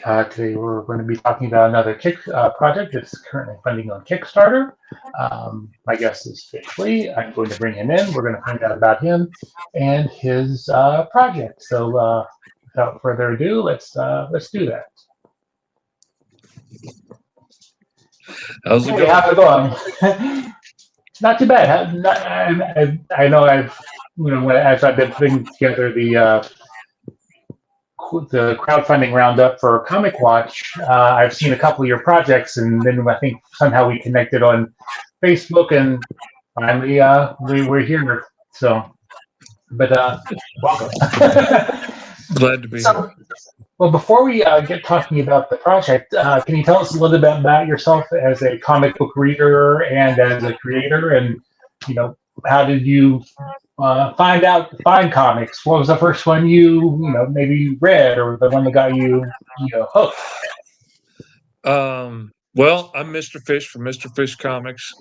Today we're going to be talking about another project that's currently funding on Kickstarter. My guest is Fish Lee. I'm going to bring him in. We're going to find out about him and his project. So without further ado, let's do that. How's it going? How's it going? Not too bad. I know as I've been putting together the crowdfunding roundup for Comic Watch, I've seen a couple of your projects, and then I think somehow we connected on Facebook, and finally we're here. So, but welcome. Glad to be here. Well, before we get talking about the project, can you tell us a little bit about yourself as a comic book reader and as a creator, and how did you find comics? What was the first one you maybe read, or the one that got you hooked? Well, I'm Mr. Fish from Mr. Fish Comics.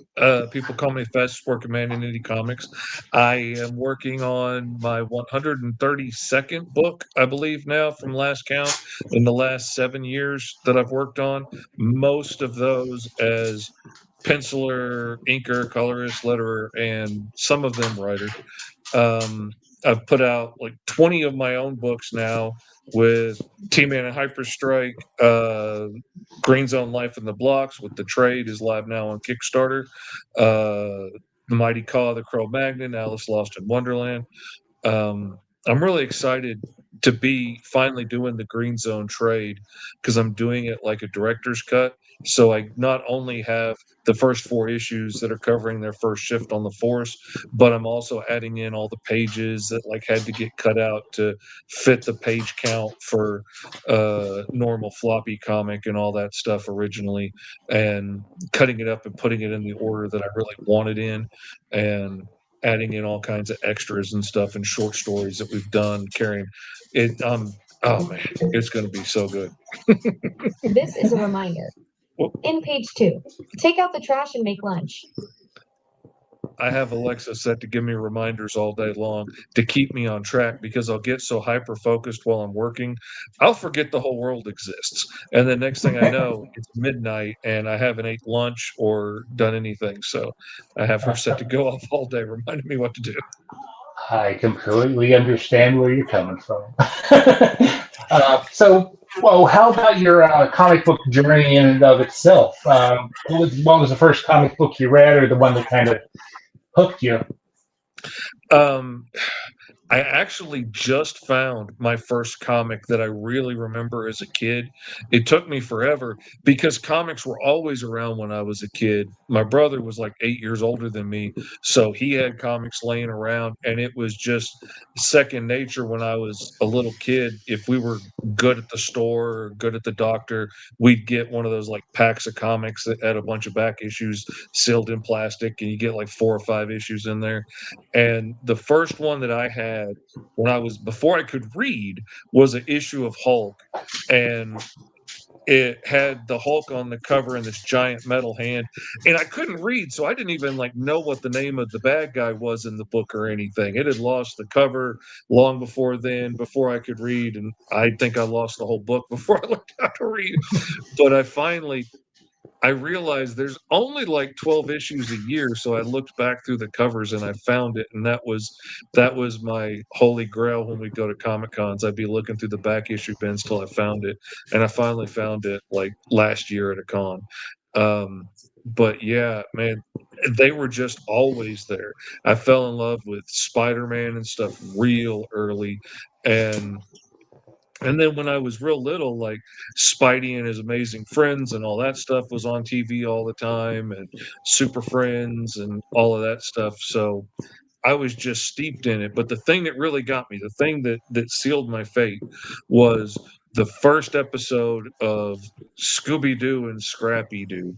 People call me fastest working man in indie comics. I am working on my 132nd book, I believe now, from last count, in the last 7 years that I've worked on. Most of those as penciler, inker, colorist, letterer, and some of them writer. I've put out like 20 of my own books now with T-Man and Hyperstrike, Greenzone Life in the Blocks with the trade is live now on Kickstarter. The Mighty Caw, the Cro-Magnon, Alice Lost in Wonderland. I'm really excited to be finally doing the Greenzone trade because I'm doing it like a director's cut. So I not only have the first 4 issues that are covering their first shift on the Force, but I'm also adding in all the pages that had to get cut out to fit the page count for normal floppy comic and all that stuff originally, and cutting it up and putting it in the order that I really wanted in, and adding in all kinds of extras and stuff and short stories that we've done carrying it. Oh man, it's going to be so good. This is a reminder. In page 2, take out the trash and make lunch. I have Alexa set to give me reminders all day long to keep me on track because I'll get so hyper focused while I'm working, I'll forget the whole world exists. And the next thing I know, it's midnight and I haven't ate lunch or done anything. So I have her set to go off all day, reminding me what to do. I completely understand where you're coming from. Well, how about your comic book journey in and of itself? What was the first comic book you read, or the one that kind of hooked you? I actually just found my first comic that I really remember as a kid. It took me forever because comics were always around when I was a kid. My brother was like 8 years older than me, so he had comics laying around, and it was just second nature when I was a little kid. If we were good at the store or good at the doctor, we'd get one of those like packs of comics that had a bunch of back issues sealed in plastic, and you get like 4 or 5 issues in there. And the first one that I had before I could read was an issue of Hulk, and it had the Hulk on the cover in this giant metal hand, and I couldn't read, so I didn't even know what the name of the bad guy was in the book or anything. It had lost the cover long before then, before I could read, and I think I lost the whole book before I learned how to read. But I realized there's only like 12 issues a year, so I looked back through the covers and I found it, and that was my holy grail when we go to Comic Cons. I'd be looking through the back issue bins till I found it, and I finally found it like last year at a con. But yeah, man, they were just always there. I fell in love with Spider-Man and stuff real early, and then when I was real little, like Spidey and His Amazing Friends and all that stuff was on TV all the time, and Super Friends and all of that stuff. So I was just steeped in it. But the thing that really got me, the thing that sealed my fate, was the first episode of Scooby Doo and Scrappy Doo.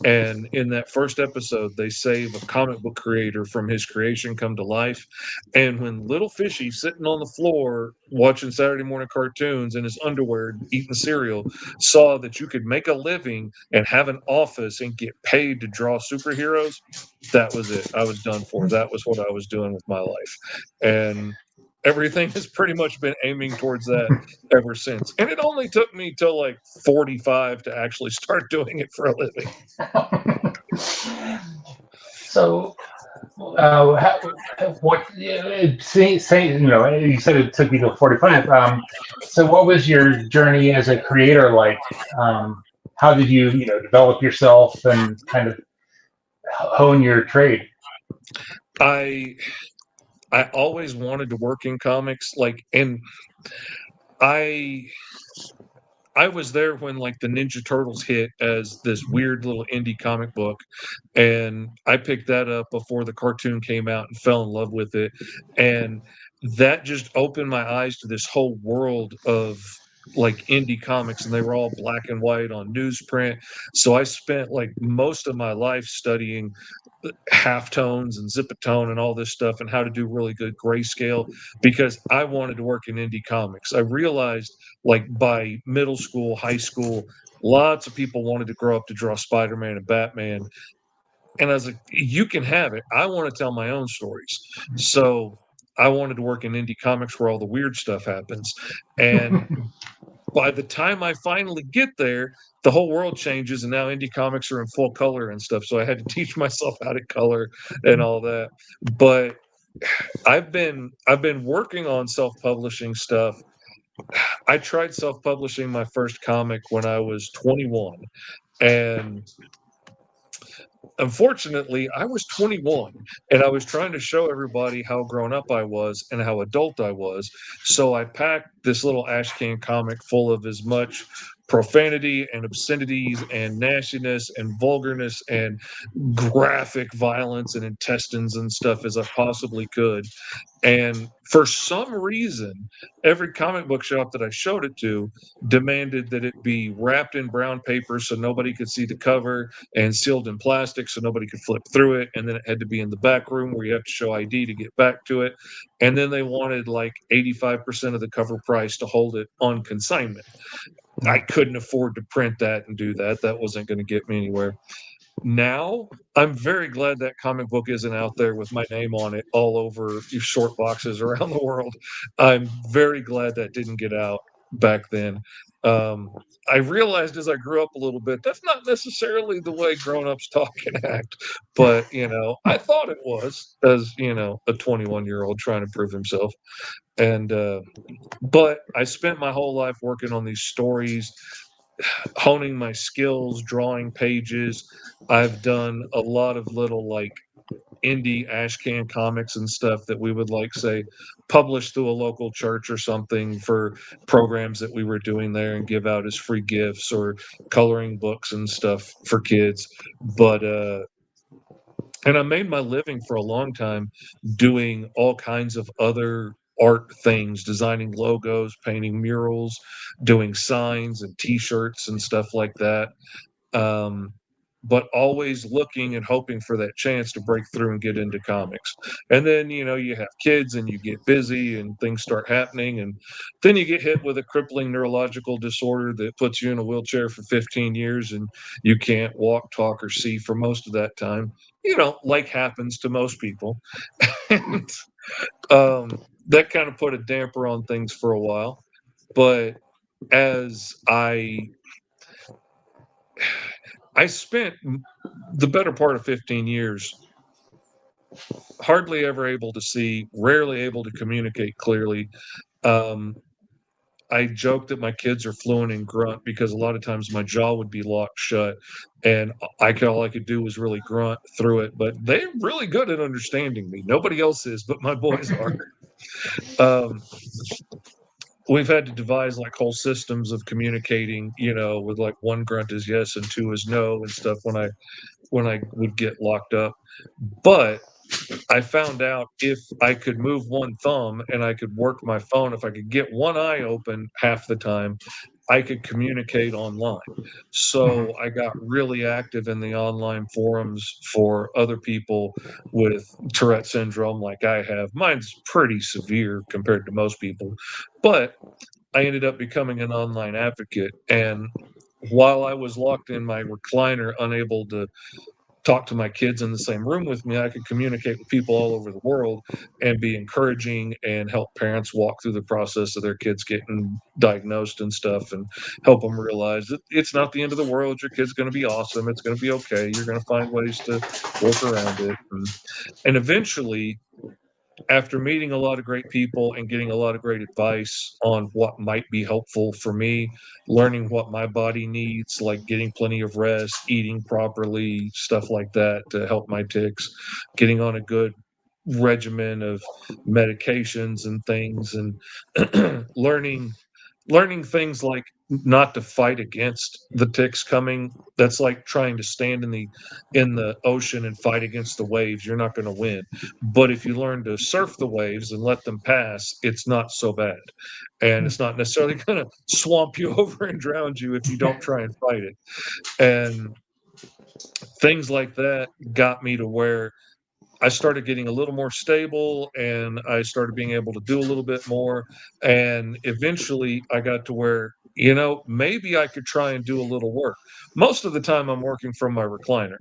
And in that first episode, they save a comic book creator from his creation come to life. And when little Fishy sitting on the floor watching Saturday morning cartoons in his underwear eating cereal saw that you could make a living and have an office and get paid to draw superheroes, that was it. I was done for. That was what I was doing with my life. And everything has pretty much been aiming towards that ever since. And it only took me till like 45 to actually start doing it for a living. So, what? Say, you said it took you to 45. So, what was your journey as a creator like? How did you, develop yourself and kind of hone your trade? I I always wanted to work in comics, and I I was there when like the Ninja Turtles hit as this weird little indie comic book, and I picked that up before the cartoon came out and fell in love with it, and that just opened my eyes to this whole world of like indie comics, and they were all black and white on newsprint. So I spent like most of my life studying halftones and zipatone and all this stuff and how to do really good grayscale because I wanted to work in indie comics. I realized like by middle school, high school, lots of people wanted to grow up to draw Spider-Man and Batman. And I was like, you can have it. I want to tell my own stories. So I wanted to work in indie comics where all the weird stuff happens. And by the time I finally get there, the whole world changes, and now indie comics are in full color and stuff. So I had to teach myself how to color and all that. But I've been working on self-publishing stuff. I tried self-publishing my first comic when I was 21, and unfortunately, I was 21 and I was trying to show everybody how grown up I was and how adult I was. So I packed this little ash can comic full of as much profanity and obscenities and nastiness and vulgarness and graphic violence and intestines and stuff as I possibly could. And for some reason, every comic book shop that I showed it to demanded that it be wrapped in brown paper so nobody could see the cover and sealed in plastic so nobody could flip through it. And then it had to be in the back room where you have to show ID to get back to it. And then they wanted like 85% of the cover price to hold it on consignment. I couldn't afford to print that and do that. That wasn't going to get me anywhere. Now, I'm very glad that comic book isn't out there with my name on it all over your short boxes around the world. I'm very glad that didn't get out back then. Um, I realized as I grew up a little bit, that's not necessarily the way grown-ups talk and act, but, I thought it was as, a 21-year-old trying to prove himself. And, but I spent my whole life working on these stories, honing my skills, drawing pages. I've done a lot of little like indie ashcan comics and stuff that we would like say publish through a local church or something for programs that we were doing there and give out as free gifts or coloring books and stuff for kids. But and I made my living for a long time doing all kinds of other art things, designing logos, painting murals, doing signs and t-shirts and stuff like that. Um, but always looking and hoping for that chance to break through and get into comics. And then, you have kids and you get busy and things start happening. And then you get hit with a crippling neurological disorder that puts you in a wheelchair for 15 years and you can't walk, talk, or see for most of that time, like happens to most people. And that kind of put a damper on things for a while. But as I spent the better part of 15 years hardly ever able to see, rarely able to communicate clearly. Um, I joke that my kids are fluent in grunt because a lot of times my jaw would be locked shut, and all I could do was really grunt through it. But they're really good at understanding me. Nobody else is, but my boys are. Um, we've had to devise like whole systems of communicating, with like one grunt is yes and two is no and stuff when I would get locked up. But I found out if I could move one thumb and I could work my phone, if I could get one eye open half the time, I could communicate online. So I got really active in the online forums for other people with Tourette syndrome, like I have. Mine's pretty severe compared to most people, but I ended up becoming an online advocate. And while I was locked in my recliner, unable to talk to my kids in the same room with me, I could communicate with people all over the world and be encouraging and help parents walk through the process of their kids getting diagnosed and stuff, and help them realize that it's not the end of the world. Your kid's going to be awesome. It's going to be okay. You're going to find ways to work around it. And eventually, after meeting a lot of great people and getting a lot of great advice on what might be helpful for me, learning what my body needs, like getting plenty of rest, eating properly, stuff like that to help my ticks, getting on a good regimen of medications and things, and learning things like not to fight against the ticks coming. That's like trying to stand in the ocean and fight against the waves. You're not going to win. But if you learn to surf the waves and let them pass, it's not so bad, and it's not necessarily going to swamp you over and drown you if you don't try and fight it. And things like that got me to where I started getting a little more stable, and I started being able to do a little bit more. And eventually I got to where, maybe I could try and do a little work. Most of the time I'm working from my recliner,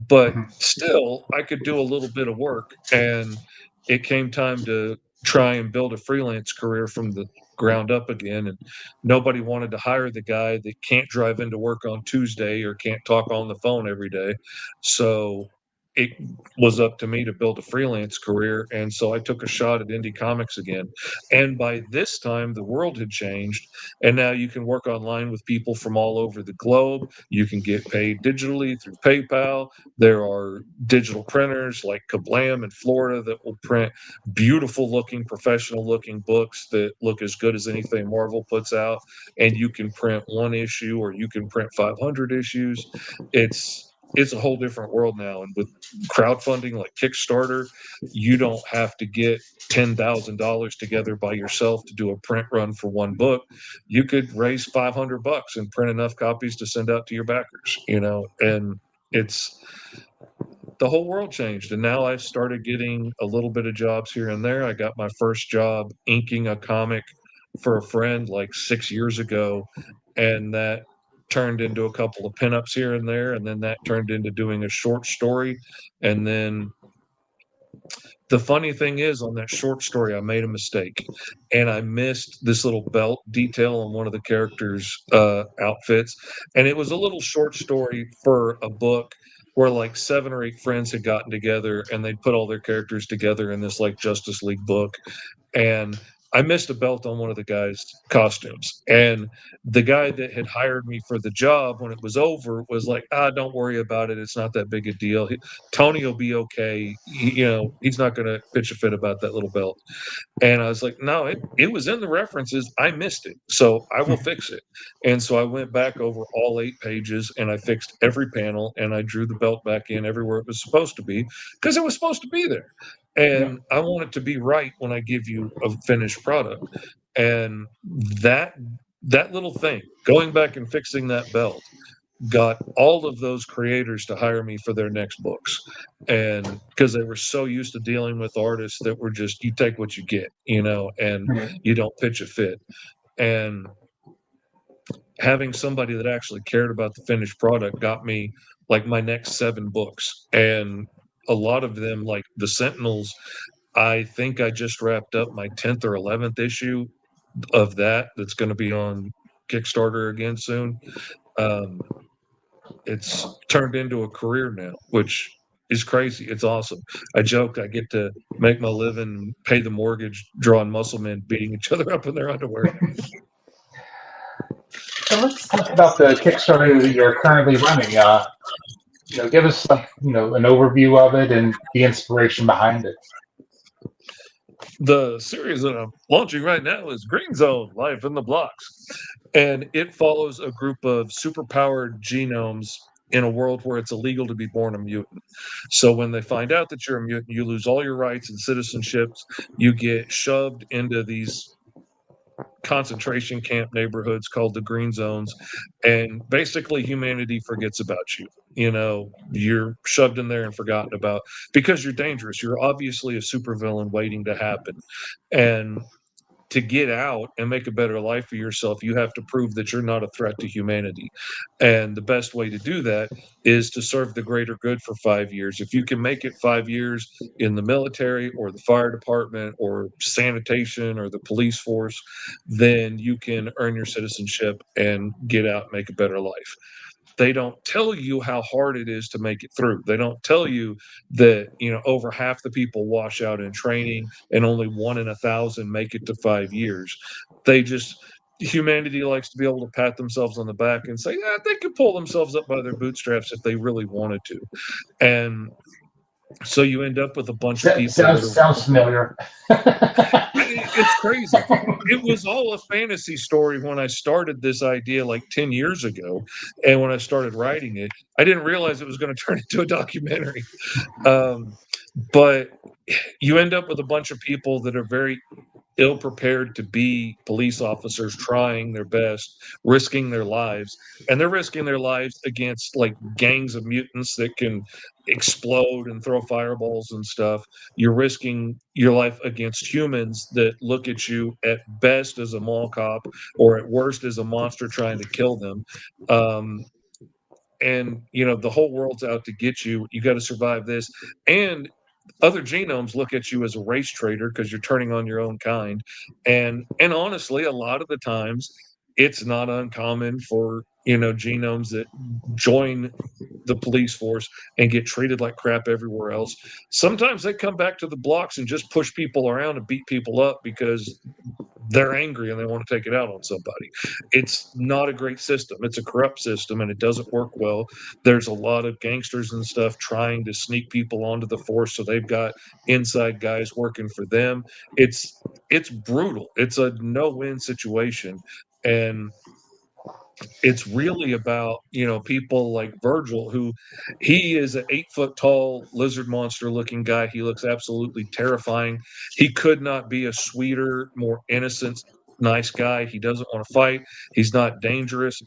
but Mhm. still I could do a little bit of work. And it came time to try and build a freelance career from the ground up again. And nobody wanted to hire the guy that can't drive into work on Tuesday or can't talk on the phone every day. So it was up to me to build a freelance career. And so I took a shot at indie comics again. And by this time, the world had changed. And now you can work online with people from all over the globe. You can get paid digitally through PayPal. There are digital printers like Kablam in Florida that will print beautiful looking, professional looking books that look as good as anything Marvel puts out. And you can print one issue or you can print 500 issues. It's a whole different world now. And with crowdfunding like Kickstarter, you don't have to get $10,000 together by yourself to do a print run for one book. You could raise $500 and print enough copies to send out to your backers, and it's the whole world changed. And now I've started getting a little bit of jobs here and there. I got my first job inking a comic for a friend like 6 years ago, and that turned into a couple of pinups here and there, and then that turned into doing a short story. And then the funny thing is, on that short story, I made a mistake, and I missed this little belt detail on one of the characters' outfits. And it was a little short story for a book where like 7 or 8 friends had gotten together and they'd put all their characters together in this like Justice League book. And I missed a belt on one of the guys' costumes. And the guy that had hired me for the job, when it was over, was like, don't worry about it. It's not that big a deal. Tony will be okay. He's not going to pitch a fit about that little belt. And I was like, no, it was in the references. I missed it. So I will fix it. And so I went back over all 8 pages and I fixed every panel and I drew the belt back in everywhere it was supposed to be because it was supposed to be there. Yeah. And I want it to be right when I give you a finished product. And that that little thing, going back and fixing that belt, got all of those creators to hire me for their next books. And because they were so used to dealing with artists that were just, you take what you get, and Mhm. you don't pitch a fit. And having somebody that actually cared about the finished product got me like my next 7 books. And a lot of them, like the Sentinels, I think I just wrapped up my 10th or 11th issue of that's going to be on Kickstarter again soon. Um, it's turned into a career now, which is crazy. It's awesome. I joke I get to make my living, pay the mortgage, drawing muscle men beating each other up in their underwear. So let's talk about the Kickstarter that you're currently running. Give us an overview of it and the inspiration behind it. The series that I'm launching right now is Greenzone: Life in the Blocks. And it follows a group of superpowered genomes in a world where it's illegal to be born a mutant. So when they find out that you're a mutant, you lose all your rights and citizenships. You get shoved into these concentration camp neighborhoods called the green zones, and basically humanity forgets about you. You're shoved in there and forgotten about because you're dangerous. You're obviously a supervillain waiting to happen. And to get out and make a better life for yourself, you have to prove that you're not a threat to humanity. And the best way to do that is to serve the greater good for 5 years. If you can make it 5 years in the military or the fire department or sanitation or the police force, then you can earn your citizenship and get out and make a better life. They don't tell you how hard it is to make it through. They don't tell you that, over half the people wash out in training and only 1 in 1,000 make it to 5 years. They just, humanity likes to be able to pat themselves on the back and say, yeah, they could pull themselves up by their bootstraps if they really wanted to. And so you end up with a bunch of people that are, Sounds familiar. it's crazy. It was all a fantasy story when I started this idea like 10 years ago. And when I started writing it, I didn't realize it was going to turn into a documentary. But you end up with a bunch of people that are very ill prepared to be police officers, trying their best, risking their lives. And they're risking their lives against like gangs of mutants that can explode and throw fireballs and stuff. You're risking your life against humans that look at you at best as a mall cop or at worst as a monster trying to kill them. And the whole world's out to get you. You got to survive this. And other genomes look at you as a race traitor because you're turning on your own kind. And honestly, a lot of the times it's not uncommon for genomes that join the police force and get treated like crap everywhere else. Sometimes they come back to the blocks and just push people around and beat people up because they're angry and they want to take it out on somebody. It's not a great system. It's a corrupt system and it doesn't work well. There's a lot of gangsters and stuff trying to sneak people onto the force, so they've got inside guys working for them. It's brutal. It's a no-win situation. And it's really about people like Virgil, who he is an 8 foot tall lizard monster looking guy. He looks absolutely terrifying. He could not be a sweeter, more innocent, nice guy. He doesn't want to fight. He's not dangerous.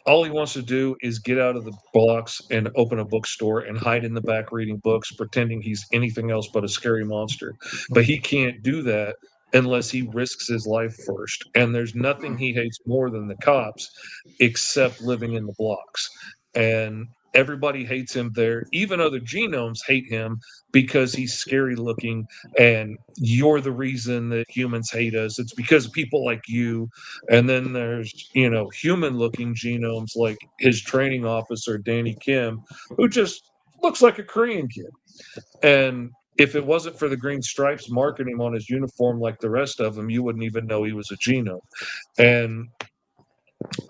All he wants to do is get out of the blocks and open a bookstore and hide in the back reading books, pretending he's anything else but a scary monster. But he can't do that unless he risks his life first. And there's nothing he hates more than the cops except living in the blocks. And everybody hates him there. Even other genomes hate him because he's scary looking. And you're the reason that humans hate us. It's because of people like you. And then there's, human looking genomes like his training officer, Danny Kim, who just looks like a Korean kid. And if it wasn't for the green stripes marking him on his uniform like the rest of them, you wouldn't even know he was a genome. And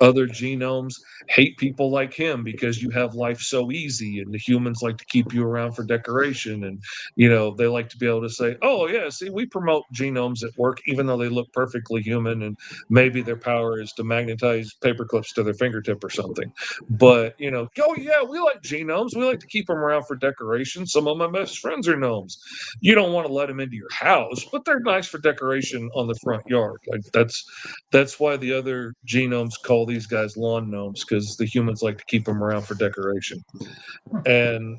other genomes hate people like him because you have life so easy, and the humans like to keep you around for decoration. And they like to be able to say, oh yeah, see, we promote genomes at work even though they look perfectly human, and maybe their power is to magnetize paper clips to their fingertip or something. But oh yeah, we like genomes, we like to keep them around for decoration. Some of my best friends are gnomes. You don't want to let them into your house, but they're nice for decoration on the front yard. Like that's why the other genomes call these guys lawn gnomes, because the humans like to keep them around for decoration. And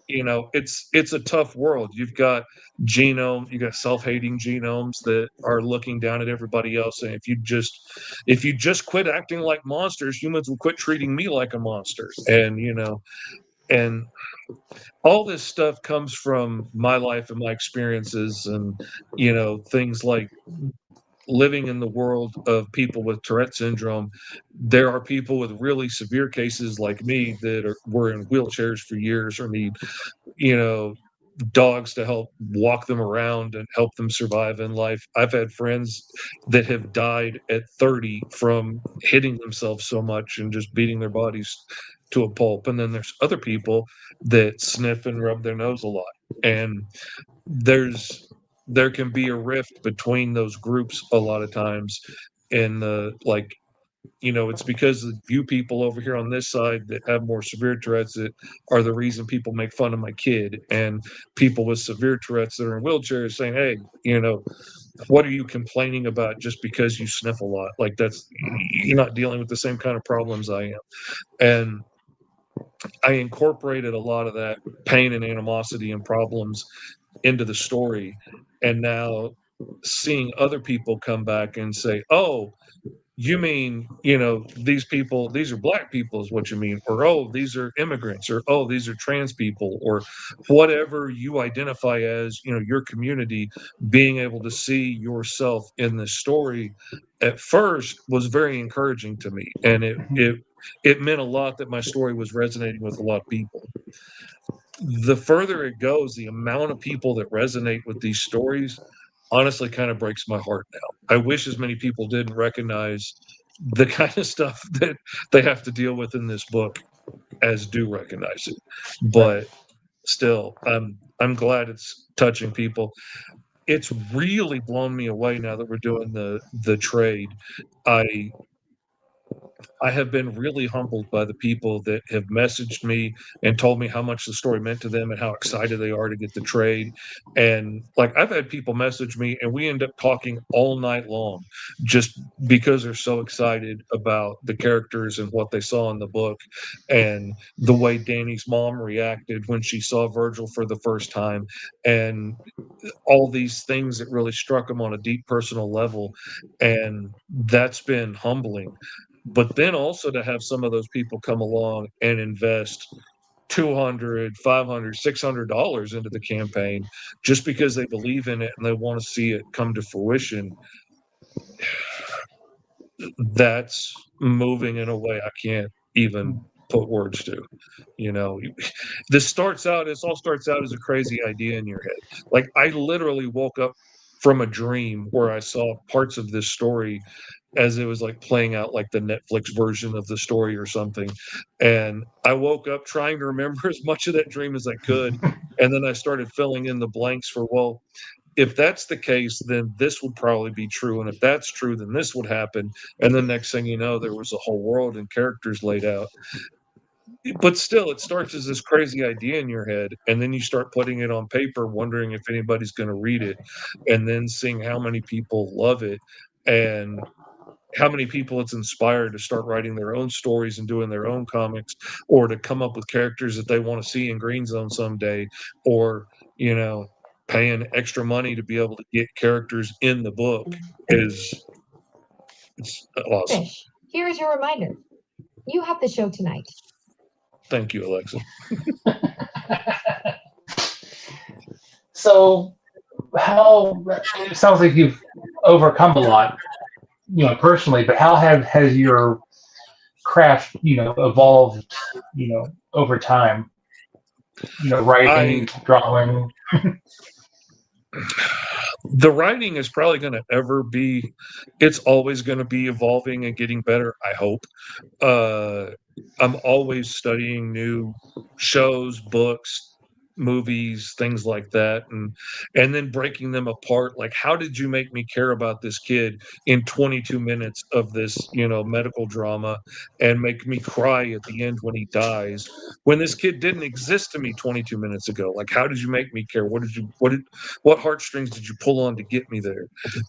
it's a tough world. You've got self-hating genomes that are looking down at everybody else, and if you just quit acting like monsters, humans will quit treating me like a monster. And all this stuff comes from my life and my experiences, and things like living in the world of people with Tourette syndrome. There are people with really severe cases like me that were in wheelchairs for years, or need, you know, dogs to help walk them around and help them survive in life. I've had friends that have died at 30 from hitting themselves so much and just beating their bodies to a pulp. And then there's other people that sniff and rub their nose a lot. And there can be a rift between those groups a lot of times. And it's because of you people over here on this side that have more severe Tourette's that are the reason people make fun of my kid, and people with severe Tourette's that are in wheelchairs saying, hey, what are you complaining about just because you sniff a lot? Like, you're not dealing with the same kind of problems I am. And I incorporated a lot of that pain and animosity and problems into the story. And now seeing other people come back and say, oh, you mean, these people, these are black people is what you mean, or oh, these are immigrants, or oh, these are trans people, or whatever you identify as, your community, being able to see yourself in this story at first was very encouraging to me. And it meant a lot that my story was resonating with a lot of people. The further it goes, the amount of people that resonate with these stories honestly kind of breaks my heart now. I wish as many people didn't recognize the kind of stuff that they have to deal with in this book as do recognize it. But still, I'm glad it's touching people. It's really blown me away now that we're doing the trade. I have been really humbled by the people that have messaged me and told me how much the story meant to them and how excited they are to get the trade. And like, I've had people message me and we end up talking all night long just because they're so excited about the characters and what they saw in the book, and the way Danny's mom reacted when she saw Virgil for the first time, and all these things that really struck them on a deep personal level. And that's been humbling. But then also to have some of those people come along and invest $200, $500, $600 into the campaign just because they believe in it and they want to see it come to fruition, that's moving in a way I can't even put words to. This all starts out as a crazy idea in your head. Like, I literally woke up from a dream where I saw parts of this story as it was like playing out like the Netflix version of the story or something. And I woke up trying to remember as much of that dream as I could. And then I started filling in the blanks for, well, if that's the case, then this would probably be true. And if that's true, then this would happen. And the next thing you know, there was a whole world and characters laid out. But still, it starts as this crazy idea in your head, and then you start putting it on paper, wondering if anybody's going to read it, and then seeing how many people love it, and how many people it's inspired to start writing their own stories and doing their own comics, or to come up with characters that they want to see in Green Zone someday, or paying extra money to be able to get characters in the book it's awesome. Fish, here is your reminder. You have the show tonight. Thank you, Alexa. So, how it sounds like you've overcome a lot, personally, but how has your craft, evolved, over time? Writing, drawing. The writing is probably going to it's always going to be evolving and getting better, I hope. I'm always studying new shows, books, movies, things like that, and then breaking them apart. Like, how did you make me care about this kid in 22 minutes of this, medical drama, and make me cry at the end when he dies, when this kid didn't exist to me 22 minutes ago? Like, how did you make me care? What heartstrings did you pull on to get me there?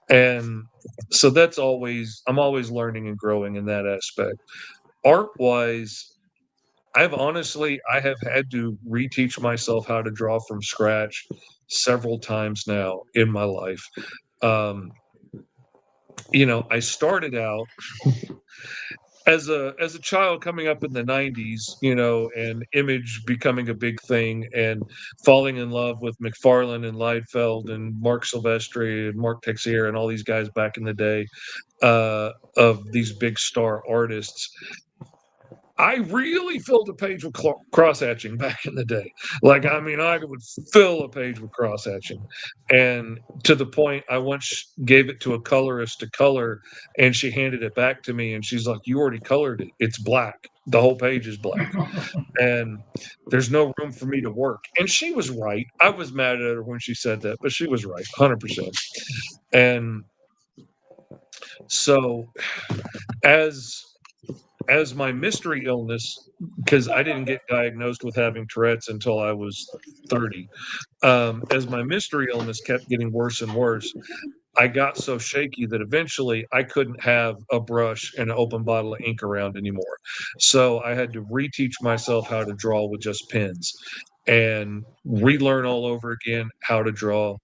And so I'm always learning and growing in that aspect. Art wise, I have had to reteach myself how to draw from scratch several times now in my life. I started out as a child coming up in the 90s, and Image becoming a big thing, and falling in love with McFarlane and Liefeld and Mark Silvestri and Mark Texier and all these guys back in the day, of these big star artists. I really filled a page with cross hatching back in the day. Like, I mean, I would fill a page with cross hatching, and to the point I once gave it to a colorist to color, and she handed it back to me, and she's like, "You already colored it. It's black. The whole page is black, and there's no room for me to work." And she was right. I was mad at her when she said that, but she was right, 100%. And so, as my mystery illness, because I didn't get diagnosed with having Tourette's until I was 30, as my mystery illness kept getting worse and worse, I got so shaky that eventually I couldn't have a brush and an open bottle of ink around anymore. So I had to reteach myself how to draw with just pens and relearn all over again how to draw.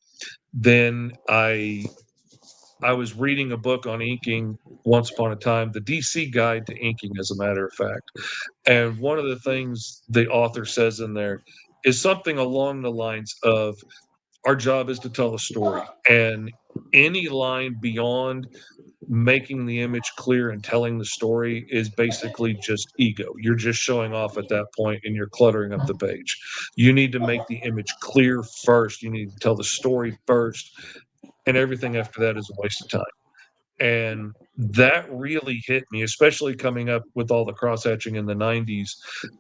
then I was reading a book on inking once upon a time, the DC Guide to Inking, as a matter of fact. And one of the things the author says in there is something along the lines of, our job is to tell a story. And any line beyond making the image clear and telling the story is basically just ego. You're just showing off at that point and you're cluttering up the page. You need to make the image clear first. You need to tell the story first. And everything after that is a waste of time. And that really hit me, especially coming up with all the cross hatching in the 90s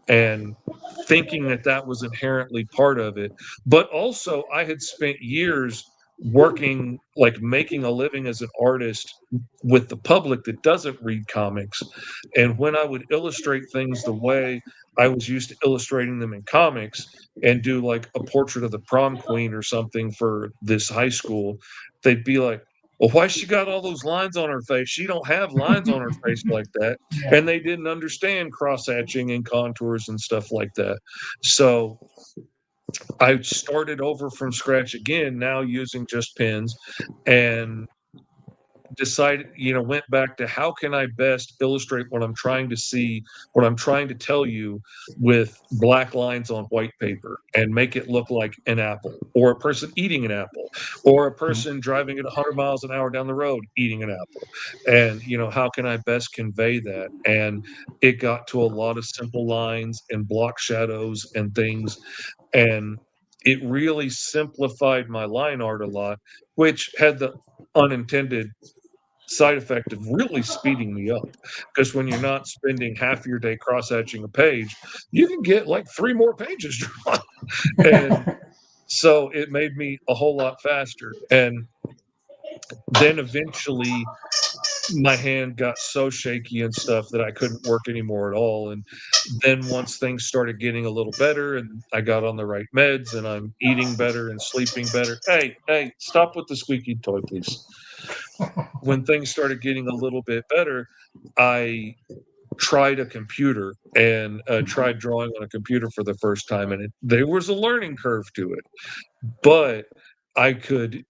and thinking that that was inherently part of it. But also, I had spent years working, like making a living as an artist with the public that doesn't read comics. And when I would illustrate things the way I was used to illustrating them in comics and do like a portrait of the prom queen or something for this high school, they'd be like, well, why she got all those lines on her face? She don't have lines on her face like that. Yeah. And they didn't understand cross hatching and contours and stuff like that. So I started over from scratch again, now using just pens, and decided, went back to how can I best illustrate what I'm trying to see, what I'm trying to tell you with black lines on white paper and make it look like an apple or a person eating an apple or a person driving at 100 miles an hour down the road eating an apple. And, how can I best convey that? And it got to a lot of simple lines and block shadows and things. And it really simplified my line art a lot, which had the unintended side effect of really speeding me up, because when you're not spending half your day cross hatching a page, you can get like 3 more pages drawn. And so it made me a whole lot faster. And then eventually my hand got so shaky and stuff that I couldn't work anymore at all. And then once things started getting a little better and I got on the right meds and I'm eating better and sleeping better. Hey, stop with the squeaky toy, please. When things started getting a little bit better, I tried a computer and tried drawing on a computer for the first time. And there was a learning curve to it, but I could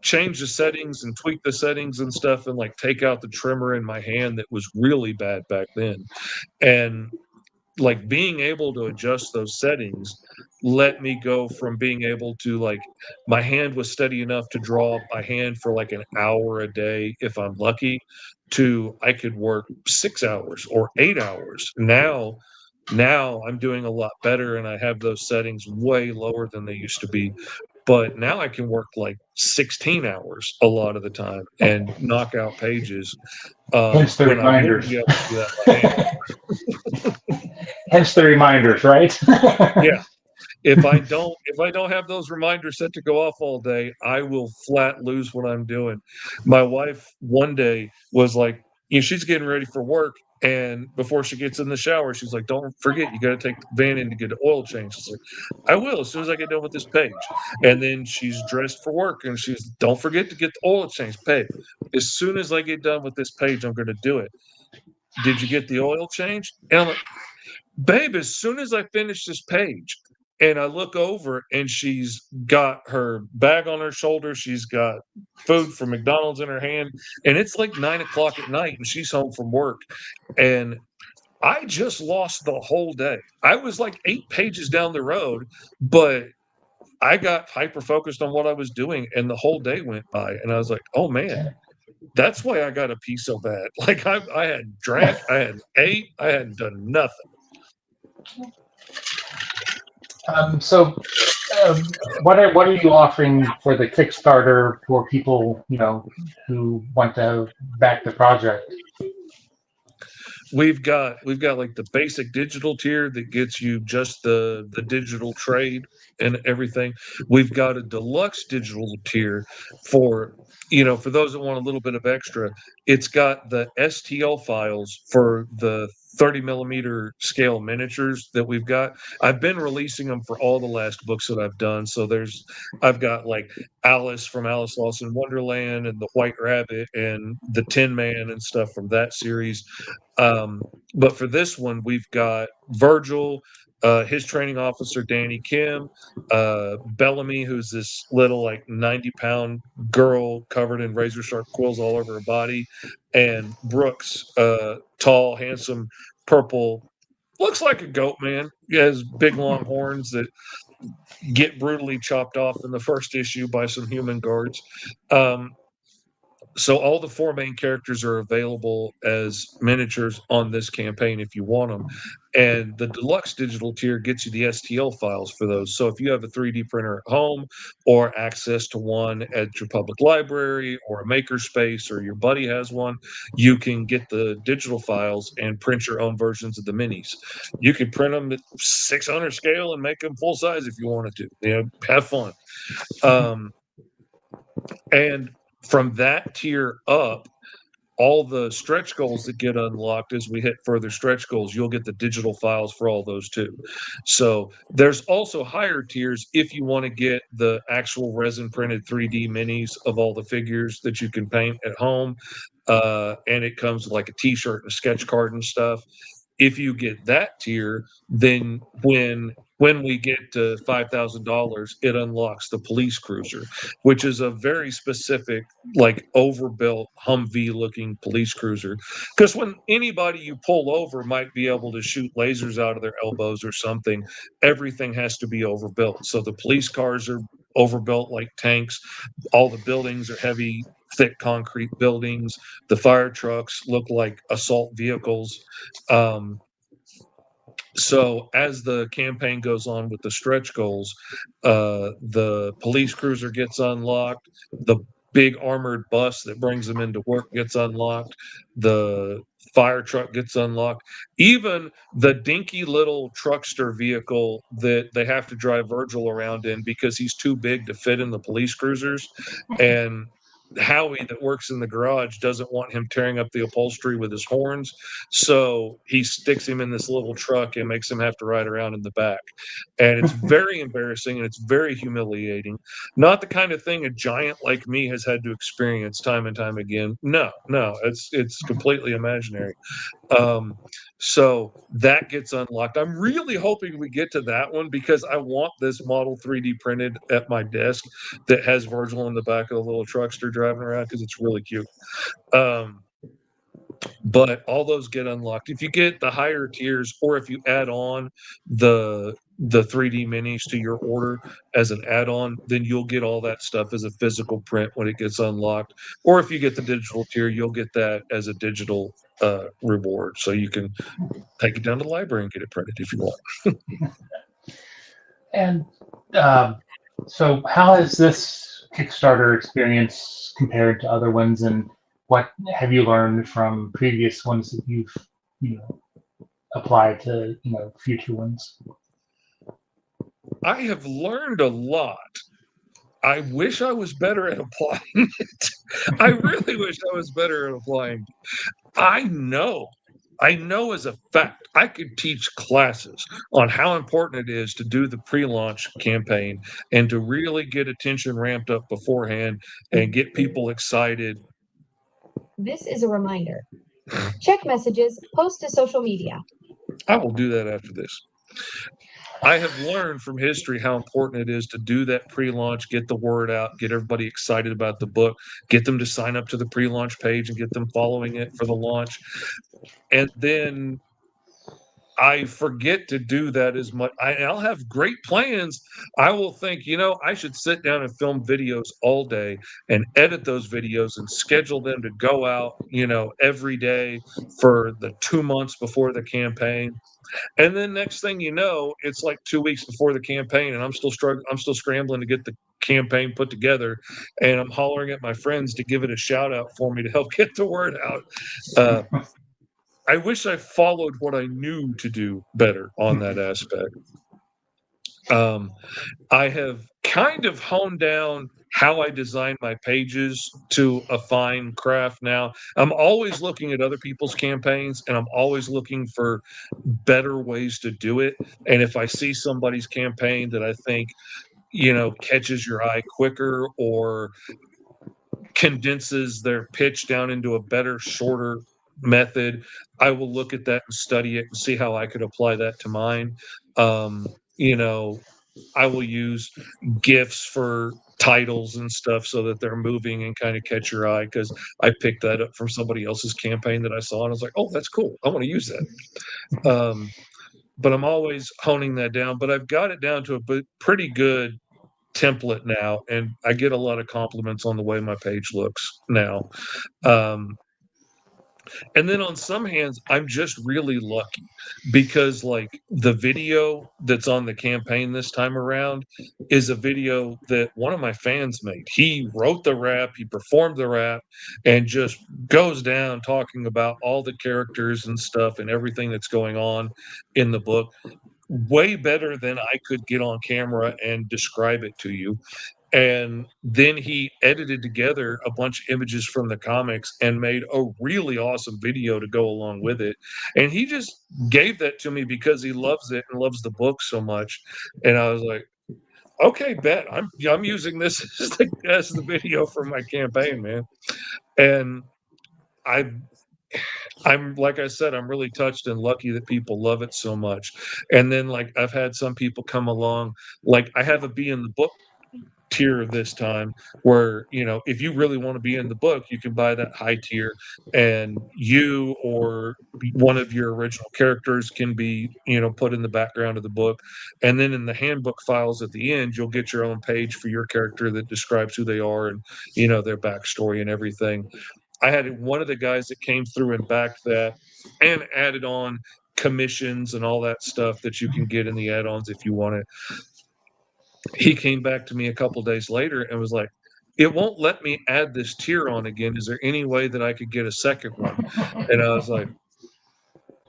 change the settings and tweak the settings and stuff and like take out the trimmer in my hand that was really bad back then. And like being able to adjust those settings let me go from being able to, like, my hand was steady enough to draw by hand for like an hour a day if I'm lucky, to I could work 6 hours or 8 hours. Now I'm doing a lot better and I have those settings way lower than they used to be. But now I can work like 16 hours a lot of the time and knock out pages Hence the when I wouldn't reminders. be able to do that by hand. Hence the reminders, right? Yeah. If I don't have those reminders set to go off all day, I will flat lose what I'm doing. My wife one day was like, she's getting ready for work, and before she gets in the shower, she's like, "Don't forget, you got to take the van in to get an oil change." She's like, "I will as soon as I get done with this page." And then she's dressed for work, and she's, "Don't forget to get the oil change, babe. As soon as I get done with this page, I'm going to do it." Did you get the oil change? And I'm like, babe, as soon as I finish this page, and I look over and she's got her bag on her shoulder, she's got food from McDonald's in her hand, and it's like 9 o'clock at night and she's home from work. And I just lost the whole day. I was like 8 pages down the road, but I got hyper focused on what I was doing and the whole day went by. And I was like, oh man, that's why I got to pee so bad. Like I had drank, I had ate, I hadn't done nothing. So, what are you offering for the Kickstarter for people who want to back the project? We've got like the basic digital tier that gets you just the digital trade and everything. We've got a deluxe digital tier for for those that want a little bit of extra. It's got the STL files for the 30 millimeter scale miniatures that we've got. I've been releasing them for all the last books that I've done. So I've got like Alice from Alice Lost in Wonderland and the White Rabbit and the Tin Man and stuff from that series. But for this one, we've got Virgil, his training officer, Danny Kim, Bellamy, who's this little like 90-pound girl covered in razor sharp quills all over her body, and Brooks, tall, handsome, purple, looks like a goat man. He has big long horns that get brutally chopped off in the first issue by some human guards. So all the four main characters are available as miniatures on this campaign if you want them. And the deluxe digital tier gets you the STL files for those. So if you have a 3D printer at home or access to one at your public library or a makerspace or your buddy has one, you can get the digital files and print your own versions of the minis. You can print them at 600 scale and make them full size if you wanted to. Have fun. And from that tier up, all the stretch goals that get unlocked as we hit further stretch goals, you'll get the digital files for all those too. So there's also higher tiers if you want to get the actual resin printed 3D minis of all the figures that you can paint at home. And it comes with like a t-shirt and a sketch card and stuff. If you get that tier, then when we get to $5,000, it unlocks the police cruiser, which is a very specific, like overbuilt Humvee looking police cruiser. Because when anybody you pull over might be able to shoot lasers out of their elbows or something, everything has to be overbuilt. So the police cars are overbuilt like tanks. All the buildings are heavy, thick concrete buildings. The fire trucks look like assault vehicles. So as the campaign goes on with the stretch goals, the police cruiser gets unlocked, the big armored bus that brings them into work gets unlocked, the fire truck gets unlocked, even the dinky little truckster vehicle that they have to drive Virgil around in because he's too big to fit in the police cruisers. And Howie, that works in the garage, doesn't want him tearing up the upholstery with his horns. So he sticks him in this little truck and makes him have to ride around in the back. And it's very embarrassing and it's very humiliating. Not the kind of thing a giant like me has had to experience time and time again. No, it's completely imaginary. So that gets unlocked. I'm really hoping we get to that one because I want this model 3D printed at my desk that has Virgil in the back of the little truckster driving around because it's really cute. But all those get unlocked if you get the higher tiers, or if you add on the 3D minis to your order as an add-on, then you'll get all that stuff as a physical print when it gets unlocked. Or if you get the digital tier, you'll get that as a digital reward, so you can take it down to the library and get it printed if you want. And so, how has this Kickstarter experience compared to other ones, and what have you learned from previous ones that you've, applied to, future ones? I have learned a lot. I wish I was better at applying it. I really wish I was better at applying. I know as a fact, I could teach classes on how important it is to do the pre-launch campaign and to really get attention ramped up beforehand and get people excited. This is a reminder. Check messages, post to social media. I will do that after this. I have learned from history how important it is to do that pre-launch, get the word out, get everybody excited about the book, get them to sign up to the pre-launch page and get them following it for the launch. And then I forget to do that as much. I'll have great plans. I will think, I should sit down and film videos all day and edit those videos and schedule them to go out, every day for the 2 months before the campaign. And then next thing you know, it's like 2 weeks before the campaign, and I'm still struggling. I'm still scrambling to get the campaign put together, and I'm hollering at my friends to give it a shout out for me to help get the word out. I wish I followed what I knew to do better on that aspect. I have kind of honed down how I design my pages to a fine craft now. I'm always looking at other people's campaigns and I'm always looking for better ways to do it. And if I see somebody's campaign that I think, catches your eye quicker or condenses their pitch down into a better, shorter method, I will look at that and study it and see how I could apply that to mine. You know, I will use GIFs for titles and stuff so that they're moving and kind of catch your eye, because I picked that up from somebody else's campaign that I saw and I was like, oh, that's cool. I want to use that. But I'm always honing that down. But I've got it down to a pretty good template now, and I get a lot of compliments on the way my page looks now. And then on some hands, I'm just really lucky because, like, the video that's on the campaign this time around is a video that one of my fans made. He wrote the rap, he performed the rap, and just goes down talking about all the characters and stuff and everything that's going on in the book way better than I could get on camera and describe it to you. And then he edited together a bunch of images from the comics and made a really awesome video to go along with it. And he just gave that to me because he loves it and loves the book so much. And I was like, okay, bet I'm using this as the video for my campaign, man. And I'm like I said, I'm really touched and lucky that people love it so much. And then, like, I've had some people come along, like I have a Be in the Book tier this time, where, you know, if you really want to be in the book, you can buy that high tier, and you or one of your original characters can be, you know, put in the background of the book. And then in the handbook files at the end, you'll get your own page for your character that describes who they are and, you know, their backstory and everything. I had one of the guys that came through and backed that and added on commissions and all that stuff that you can get in the add-ons if you want it. He came back to me a couple days later and was like, it won't let me add this tier on again. Is there any way that I could get a second one? And I was like,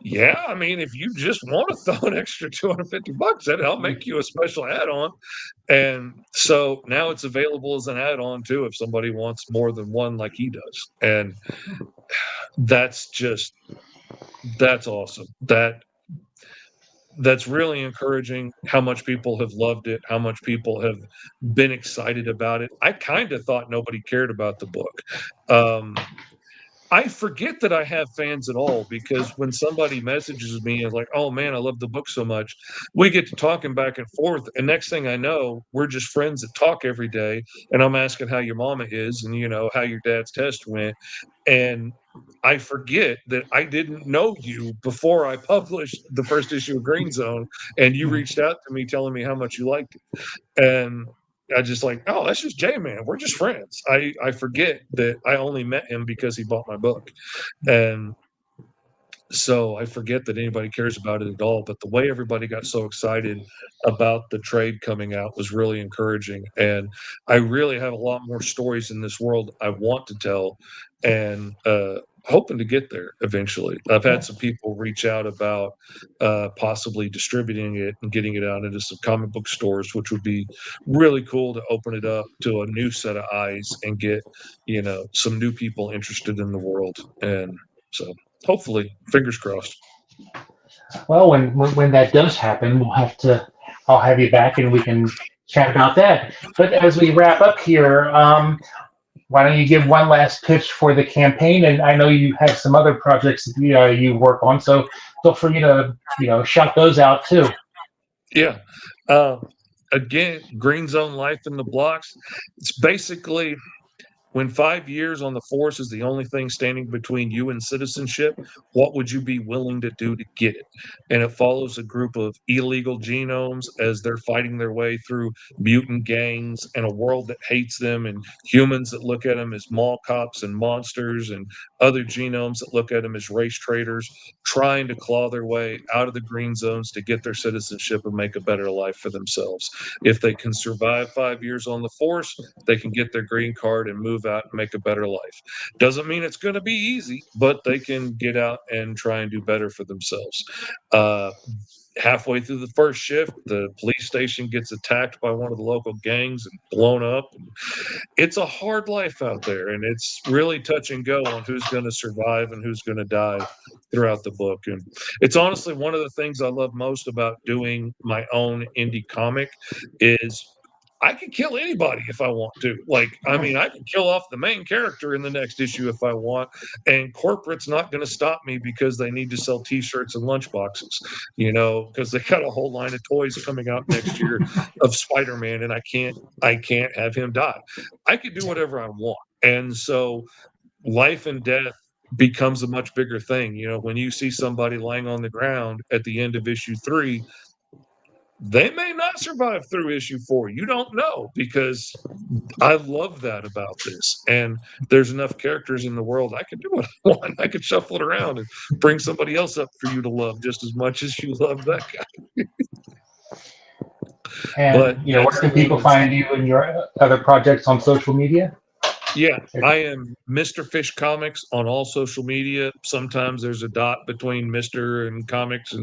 yeah, I mean, if you just want to throw an extra $250 at it, I'll make you a special add-on. And so now it's available as an add-on too, if somebody wants more than one like he does. And that's awesome. That's really encouraging, how much people have loved it, how much people have been excited about it. I kind of thought nobody cared about the book. I forget that I have fans at all, because when somebody messages me and like, oh man, I love the book so much, we get to talking back and forth. And next thing I know, we're just friends that talk every day. And I'm asking how your mama is and, you know, how your dad's test went. And I forget that I didn't know you before I published the first issue of Greenzone, and you reached out to me telling me how much you liked it. And I just like, oh, that's just J Man. We're just friends. I forget that I only met him because he bought my book. And so I forget that anybody cares about it at all. But the way everybody got so excited about the trade coming out was really encouraging. And I really have a lot more stories in this world I want to tell, and hoping to get there eventually. I've had some people reach out about possibly distributing it and getting it out into some comic book stores, which would be really cool to open it up to a new set of eyes and get, you know, some new people interested in the world. And so hopefully, fingers crossed. Well, when that does happen, I'll have you back and we can chat about that. But as we wrap up here, why don't you give one last pitch for the campaign? And I know you have some other projects that you work on, so feel free to shout those out too. Yeah. Again, Green Zone Life in the Blocks. It's basically, when 5 years on the force is the only thing standing between you and citizenship, what would you be willing to do to get it? And it follows a group of illegal genomes as they're fighting their way through mutant gangs and a world that hates them, and humans that look at them as mall cops and monsters, and other genomes that look at them as race traders, trying to claw their way out of the green zones to get their citizenship and make a better life for themselves. If they can survive 5 years on the force, they can get their green card and move out and make a better life. Doesn't mean it's going to be easy, but they can get out and try and do better for themselves. Halfway through the first shift, the police station gets attacked by one of the local gangs and blown up. It's a hard life out there, and it's really touch and go on who's going to survive and who's going to die throughout the book. And it's honestly one of the things I love most about doing my own indie comic is I can kill anybody if I want to. Like, I mean, I can kill off the main character in the next issue if I want, and corporate's not going to stop me because they need to sell T-shirts and lunchboxes, because they got a whole line of toys coming out next year of Spider-Man, and I can't have him die. I can do whatever I want, and so life and death becomes a much bigger thing. When you see somebody lying on the ground at the end of issue 3, they may not survive through issue 4. You don't know, because I love that about this. And there's enough characters in the world. I can do what I want. I can shuffle it around and bring somebody else up for you to love just as much as you love that guy. And But where can people find you and your other projects on social media? Yeah, I am Mr. Fish Comics on all social media. Sometimes there's a dot between Mr. and comics,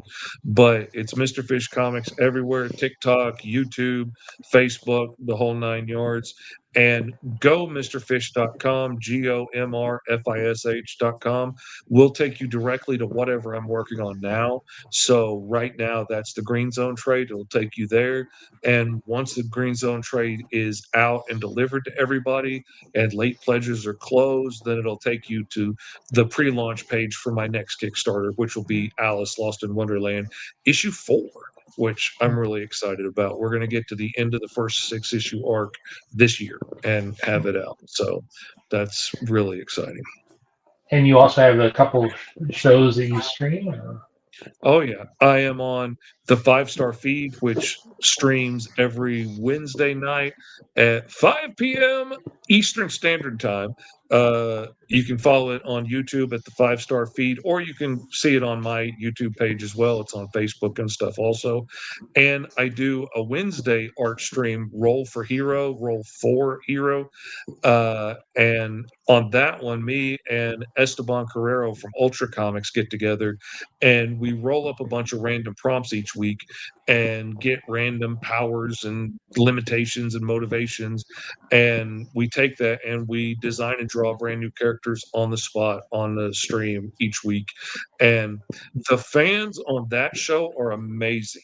but it's Mr. Fish Comics everywhere: TikTok, YouTube, Facebook, the whole 9 yards. And go MrFish.com, GOMRFISH.com. Will take you directly to whatever I'm working on now. So right now, that's the Green Zone trade. It'll take you there. And once the Green Zone trade is out and delivered to everybody, and late pledges are closed, then it'll take you to the pre-launch page for my next Kickstarter, which will be Alice Lost in Wonderland issue 4, which I'm really excited about. We're going to get to the end of the first 6-issue arc this year and have it out. So that's really exciting. And you also have a couple shows that you stream? Oh, yeah. I am on the 5-Star Feed, which streams every Wednesday night at 5 p.m. Eastern Standard Time. You can follow it on YouTube at the 5-Star Feed, or you can see it on my YouTube page as well. It's on Facebook and stuff also. And I do a Wednesday art stream, Roll for Hero. And on that one, me and Esteban Carrero from Ultra Comics get together, and we roll up a bunch of random prompts each week and get random powers and limitations and motivations. And we take that and we design and draw brand new characters on the spot on the stream each week. And the fans on that show are amazing.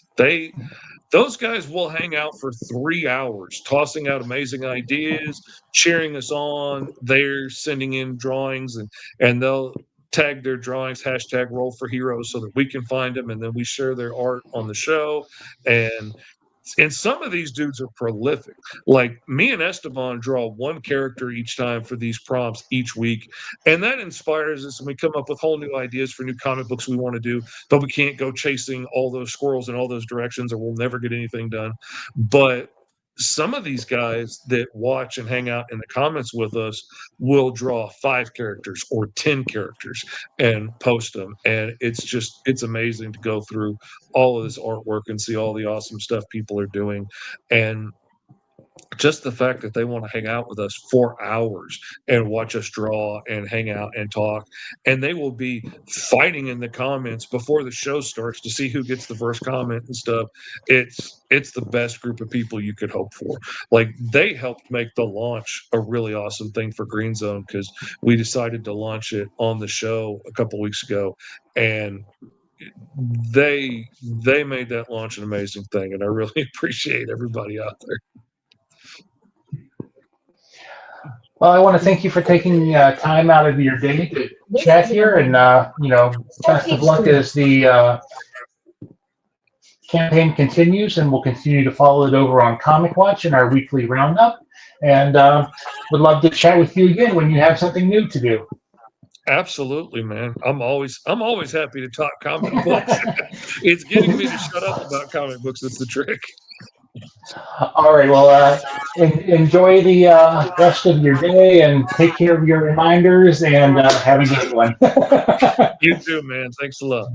Those guys will hang out for 3 hours, tossing out amazing ideas, cheering us on. They're sending in drawings, and they'll tag their drawings, hashtag Roll for Heroes, so that we can find them, and then we share their art on the show. And some of these dudes are prolific. Like me and Esteban draw one character each time for these prompts each week. And that inspires us, and we come up with whole new ideas for new comic books we want to do, but we can't go chasing all those squirrels in all those directions, or we'll never get anything done. But some of these guys that watch and hang out in the comments with us will draw 5 characters or 10 characters and post them. And it's amazing to go through all of this artwork and see all the awesome stuff people are doing. And just the fact that they want to hang out with us for hours and watch us draw and hang out and talk, and they will be fighting in the comments before the show starts to see who gets the first comment and stuff. It's the best group of people you could hope for. Like, they helped make the launch a really awesome thing for Green Zone, because we decided to launch it on the show a couple weeks ago, and they made that launch an amazing thing, and I really appreciate everybody out there. Well, I want to thank you for taking time out of your day to chat here, and best of luck as the campaign continues, and we'll continue to follow it over on Comic Watch and our weekly roundup. And would love to chat with you again when you have something new to do. Absolutely, man. I'm always happy to talk comic books. It's getting me to shut up about comic books that's the trick. All right. Well, enjoy the rest of your day, and take care of your reminders, and have a good one. You too, man. Thanks a lot.